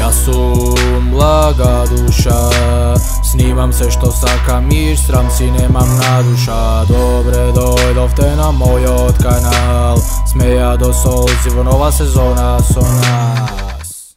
Јас сум блага душа, снимам се што сакам и срам си немам на душа. Добре дојдовте на мојот канал, смеја до солзи во нова сезона со нас.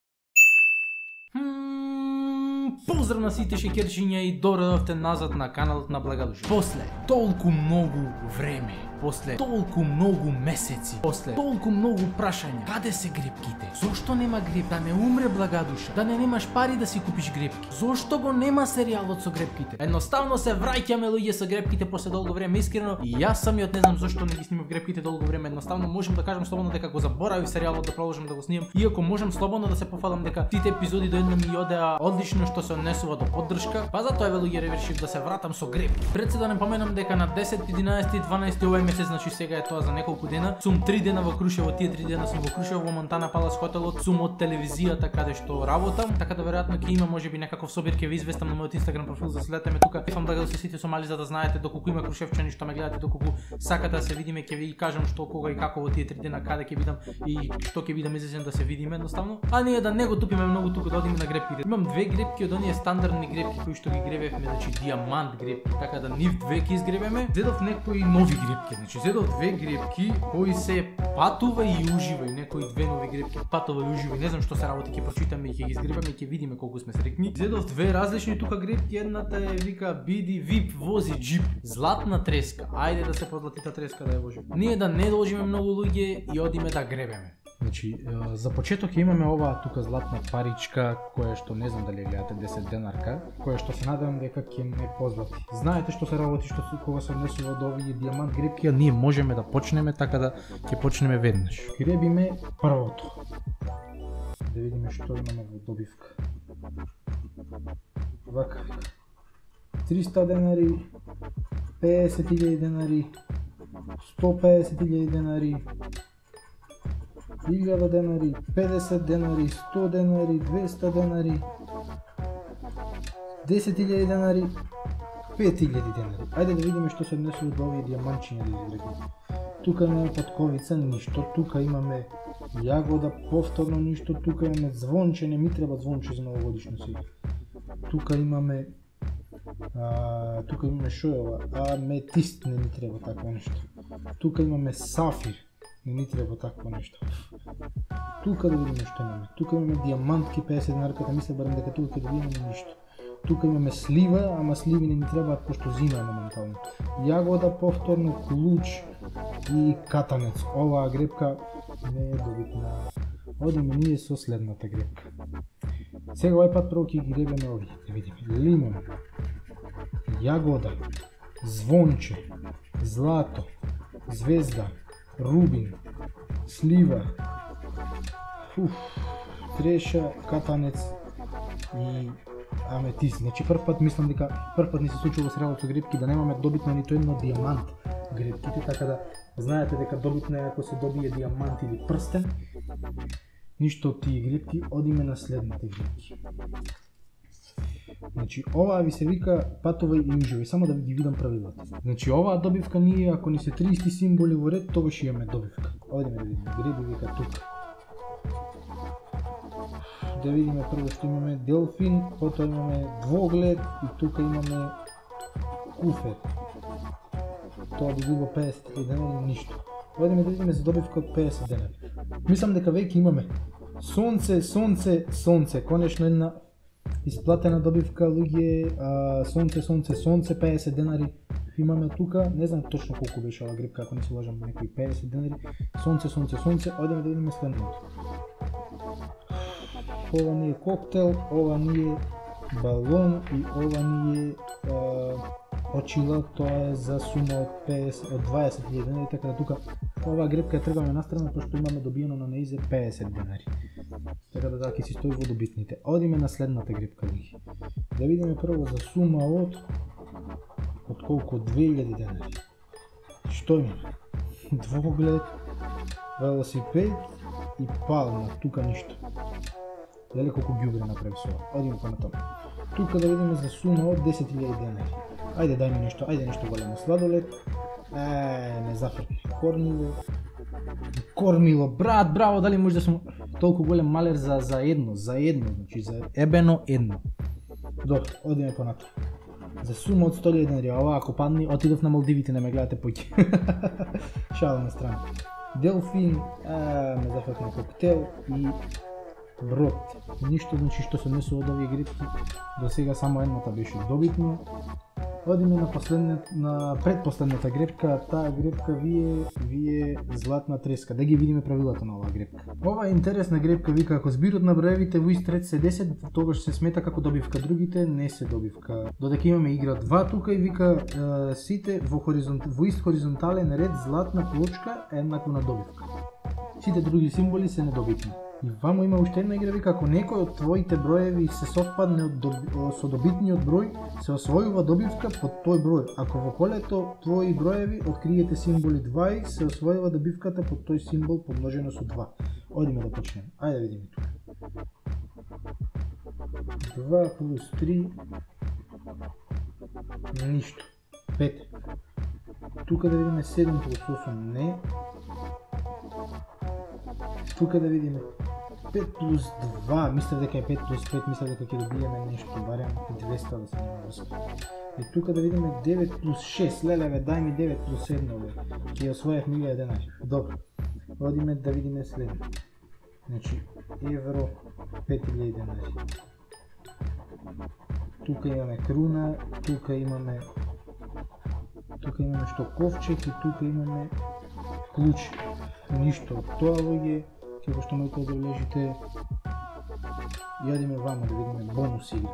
Поздрав на сите шекерчиња и доредовте назад на каналот на Блага душа. После толку многу време, после толку многу месеци, после толку многу прашања, каде се грепките? Зошто нема греп? Да не умре Блага душа? Да не немаш пари да си купиш грепки? Зошто го нема серијалот со грепките? Едноставно се враќаме луѓе со грепките после долго време, искрено. И јас самиот не знам зошто не ги снимав грепките долго време. Едноставно можам да кажам слободно дека го заборавив серијалот да продолжам да го снимам, иако можам слободно да се пофалам дека сите епизоди до една ми одеа одлично што се однесува до поддршка, па затоа еве луѓе решив да се вратам со грепки. Пред се да не поменам дека на 10, 11 и 12 овој месец, значи сега е тоа за неколку дена, сум 3 дена во Крушево, тие 3 дена сум во Крушево во Монтана Палас хотелот, сум од телевизијата каде што работам, така да веројатно ќе има можеби некаков собир, ќе ви известам на мојот Инстаграм профил, за следете ме тука. Фам да се сите со мали за да знаете доколку има крушевчани што ме гледате, доколку сакате да се видиме, ќе ви кажам што, кога и како во тие 3 дена, каде ќе бидам и што ќе бидам излезен да се видиме едноставно. А ние да не го тупиме многу тука, да одиме на грепките. Имам две грепки од оние стандардни грепки кои што ги гребевме, значи диамант грепки, така да нив две ќе изгребеме. Зедов некои нови грепки, значи зедов две грепки кои се патува и ужива, и некои две нови грепки патува и ужива. Не знам што се работи, ќе прочитаме и ќе ги изгребеме и ќе видиме колку сме срекни. Зедов две различни тука грепки, едната е вика биди вип вози джип, златна треска. Ајде да се позлатита треска да ја вожи. Ние да не должиме многу луѓе и одиме да гребеме. Значи, за почеток имаме оваа тука златна паричка, која што не знам дали гледате 10 денарка, која што се надевам дека ќе ме позлати. Знаете што се работи, што кога се однесува до овие диамант грепки, а ние можеме да почнеме, така да ќе почнеме веднаш. Гребиме првото. Да видиме што имаме во добивка. Вака. 300 денари, 50.000 денари, 150.000 денари, 1000 денари, 50 денари, 100 денари, 200 денари, 10.000 денари, 5.000 денари. Ајде да видиме што се однесува до овие диаманчиња да изгребиме. Тука имаме потковица, ништо. Тука имаме јагода, повторно ништо. Тука имаме звонче, не ми треба звонче за новогодишно сега. Тука имаме шо е ова? Аметист, не ми треба такво нешто. Тука имаме сафир. Не ни треба такво нешто. Тука да видиме што имаме. Тука имаме диамантки 50 денарката, мисля барем дека тука ќе да видиме ништо. Тука имаме слива, ама сливи не ни требаат пошто зима е моментално. Јагода, повторно, клуч и катанец. Оваа грепка не е добитна. Одиме ние со следната грепка. Сега овај пат прво ќе ги гребеме овие. Да видиме. Лимон, јагода, звонче, злато, звезда, рубин, слива, треша, катанец и аметист. Значи прв пат мислам дека не се случува серијалот со грепки да немаме добитна ниту едно диамант грепките, така да знаете дека добитна е ако се добие диамант или прстен. Ништо од тие грепки, одиме на следните грепки. Значи, оваа ви се вика патува и ужива, само да ги видам правилата. Значи, оваа добивка ние, ако ни се 30 символи во ред, тогаш имаме добивка. Одиме да видиме, греби вика тука. Да видиме прво што имаме делфин, потоа имаме двоглед и тука имаме куфер. Тоа би било 50 денари, ништо. Одиме да видиме за добивка од 50 денари. Мислам дека веќе имаме сонце, сонце, сонце, конечно една исплатена добивка, луѓе, сонце, сонце, сонце, 50 денари имаме тука, не знам точно колку беше ова грепка, ако не се лажам, некои 50 денари, сонце, сонце, сонце, одиме да видиме следното. Ова ни е коктел, ова ни е балон и ова ни е очила, тоа е за сума од 20.000 денари, така да тука оваа грепка ја тргаме настрана, пошто имаме добиено на неизе 50 денари. Така да ќе си стои во добитните. Одиме на следната грепка. Да видиме прво за сума од колку 2000 денари. Што имаме? Двоглед, велосипед и палма, тука ништо. Дали колку ѓубре направи со ова. Одиме понатаму. Тука да видиме за сума од 10.000 денари. Ајде дај ми нешто, ајде нешто големо. Сладолед, не зафркни. Корниле, Кормило, брат, браво, дали може да сум толку голем малер за едно, значи за ебено едно. Добро, одиме понатаму. За сума од 100.000 денари, ова ако падни, отидов на Малдивите, не ме гледате поќе. Шала на страна. Делфин, ме зафатна коктел и брод. Ништо, значи што се несу од овие грепки, до сега само едната беше добитно. Одиме на предпоследната грепка, таа грепка вие златна треска. Да ги видиме правилата на оваа грепка. Ова е интересна грепка, вика ако збирот на броевите во ист ред се 10, тогаш се смета како добивка, другите не се добивка. Додека имаме игра 2 тука и вика сите во ист хоризонтален ред златна плочка еднакво на добивка. Сите други символи се недобитни. И вамо има уште една игра, вика ако некој од твоите броеви се совпадне со добитниот број, се освојува добивка под тој број. Ако во полето твои броеви откриете символи 2, се освојува добивката под тој символ помножено со 2. Одиме да почнеме. Ајде да видиме тука. 2 плюс 3 ништо. 5. Тука да видиме 7 плюс 8 не. Тука да видиме 5 плюс 2, мислев дека е 5 плюс 5, мислев дека ќе добиеме нешто, барем 200 да се нема успе. И тука да видиме 9 плюс 6, лелеве, дај ми 9 плюс 1, ќе освојав 1000 денари. Добро, одиме да видиме следно. Значи, евро 5000 денари. Тука имаме круна, тука имаме што ковчег и тука имаме клуч. Ништо од тоа луѓе, како што можете да забележите, јадиме вамо да видиме бонус игри.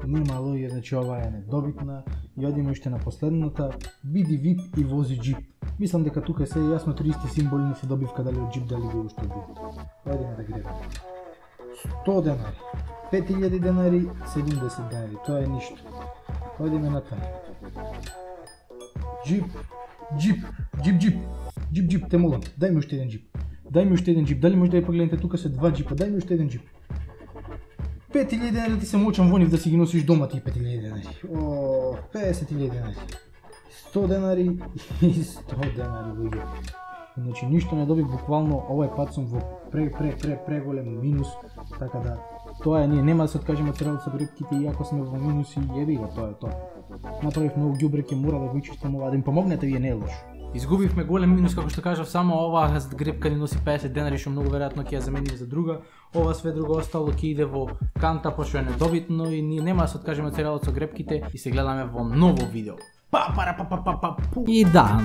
Нема луѓе, значи ова е недобитна. Јадиме уште на последната, биди вип и вози джип. Мислам дека тука се јасно 30 символи не се добивка дали од джип, дали било што друго. Одиме да гребаме. 100 денари, 5000 денари, 70 денари, тоа е ништо. Одиме натаму. Джип, те молам, дај ми уште еден джип. Дали може да ја погледнете, тука се 2 джипа, дај ми уште еден джип. 5000 денари ти се мочам вонив да си ги носиш дома ти 5000 денари. 50.000 денари. 100 денари и 100 денари луѓе. Значи ништо не добив, буквално овој пат сум во преголем минус, така да тоа е, ние нема да се откажеме од целото со грепките, иако сме во минус и јеби го, тоа е тоа. Направив многу ѓубреки, мора да го ичистам ова, да им помогнете, вие не е лошо. Изгубивме голем минус, како што кажав, само оваа грепка ни носи 50 денари, што многу веројатно ќе ја заменим за друга. Ова све друго остало ќе иде во канта, пошто е недобитно и ние нема да се откажеме од целото со грепките и се гледаме во ново видео. И да,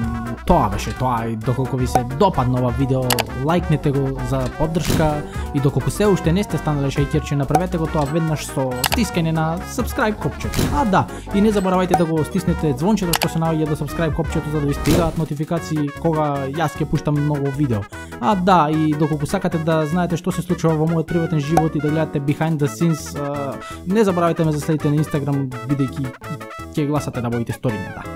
тоа беше тоа, и доколку ви се допадна ова видео, лајкнете го за поддршка и доколку се уште не сте станале шејкерче, направете го тоа веднаш со стискање на subscribe копчето. Да, и не заборавајте да го стиснете звончето што се наоѓа до subscribe копчето за да ви стигаат нотификации кога јас ќе пуштам ново видео. Да, и доколку сакате да знаете што се случува во мојот приватен живот и да гледате behind the scenes, не заборавајте ме да следите на Instagram, бидејќи ќе гласате на моите сториња, да.